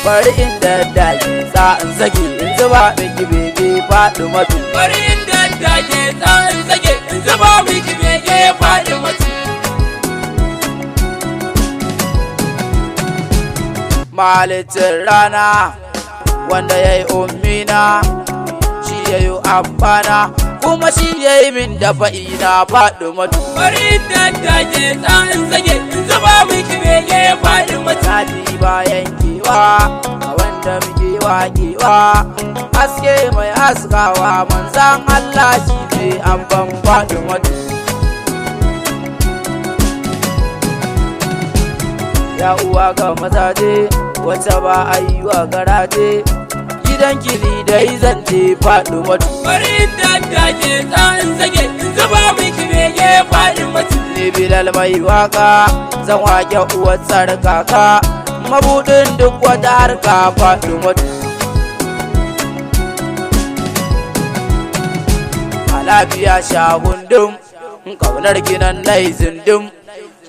bari Indaddage in zage in zuba miki bege Fadima. Bari Indaddage in zage in zuba miki bege Fadima. Malicin rana wanda yayi ummina shi yayi abbana kuma shi yayi min dafa'ina Fadima. Bari Indaddage in zage in zuba miki bege Fadima. Sati bayan kewa a wanda muke waƙewa haske mai haskawa manzan Allah shi ne abban Fadima. Ya uwa ga mazaje wacce ba a yi wa garaje gidan kili dai zance Fadima. Bari Indaddage in zage in zuba miki bege Fadima. Ni Bilal mai waka zan wake uwar tsarkaka mabudin duk wata harka Fadima. A lafiya sha gundum kaunar ginan nai zindum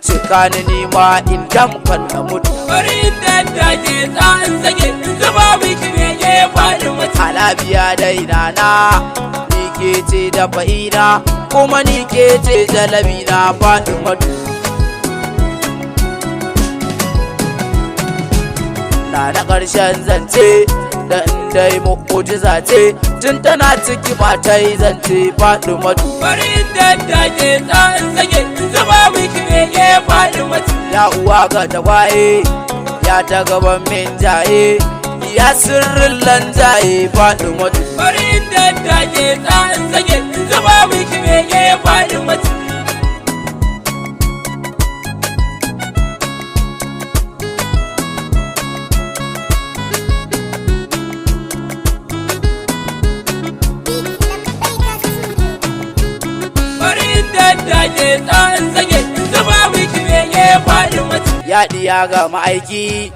cika ni nima in damkan na mutu. Bari Indaddage in zage in zuba miki bege Fadima. A lafiya dai nana ni ke ce da fa'ina kuma ni ke ce jalabina Fadima. Na ƙarshen zance da indai mu'ujiza ce tun tana ciki ba ta yi zance Fadima. Bari Indaddage in zage in zuba miki bege Fadima. Ya uwa ga tagwaye ya ta gaban min jaye ya sirrin lanjaye Fadima. Bari Indaddage in zage in zuba miki bege Fadima. Bari Indaddage in zage in zuba miki bege Fadima. Ya diya ga ma'aiki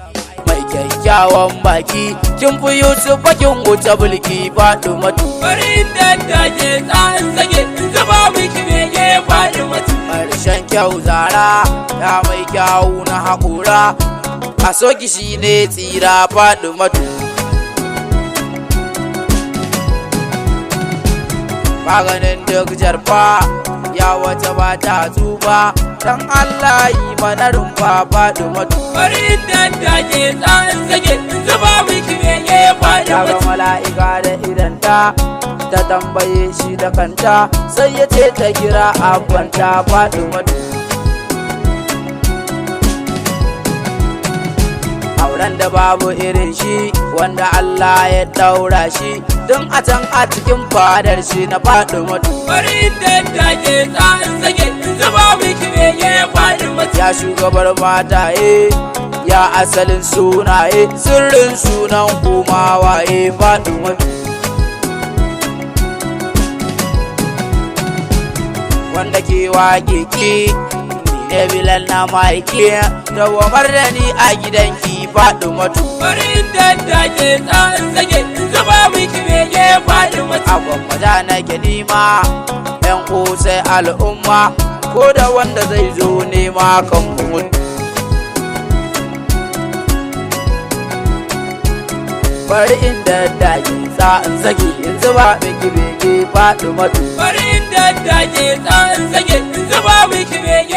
mai kyakkyawan baki kin fi Yusuf kin wuce bulki Fadima. Bari Indaddage in zage in zuba miki bege Fadima. Ƙarshen kyau zara ya mai kyawu na haƙura a soki shi ne tsira Fadima. Maganin duk jarfa ya wace ba ta tsufa dan Allah yi mana rumfa Fadima. Bari Indaddage in zage in zuba miki bege Fadima. Ga mala'ika da idanta ta tambaye shi da kanta sai ya ce ta kira abbanta Fadima. Auren da babu irin shi wanda Allah ya daura shi don a can a cikin fadar shi na Fadima. Bari Indaddage in zage in zuba miki bege Fadima. Ya shugabar mataye ya asalin sunaye sirrin sunan kuma waye Fadima. Wanda ke wake ki ne Bilal na maiki da wamar da ni a gidanki Fadima. Bari Indaddage in zage in zuba miki bege Fadima. A Gwammaja nake nima yan sai al'umma ko da wanda zai zo nema kan mutu. Bari Indaddage in zage in zuba miki bege Fadima. Bari Indaddage in zage in zuba miki bege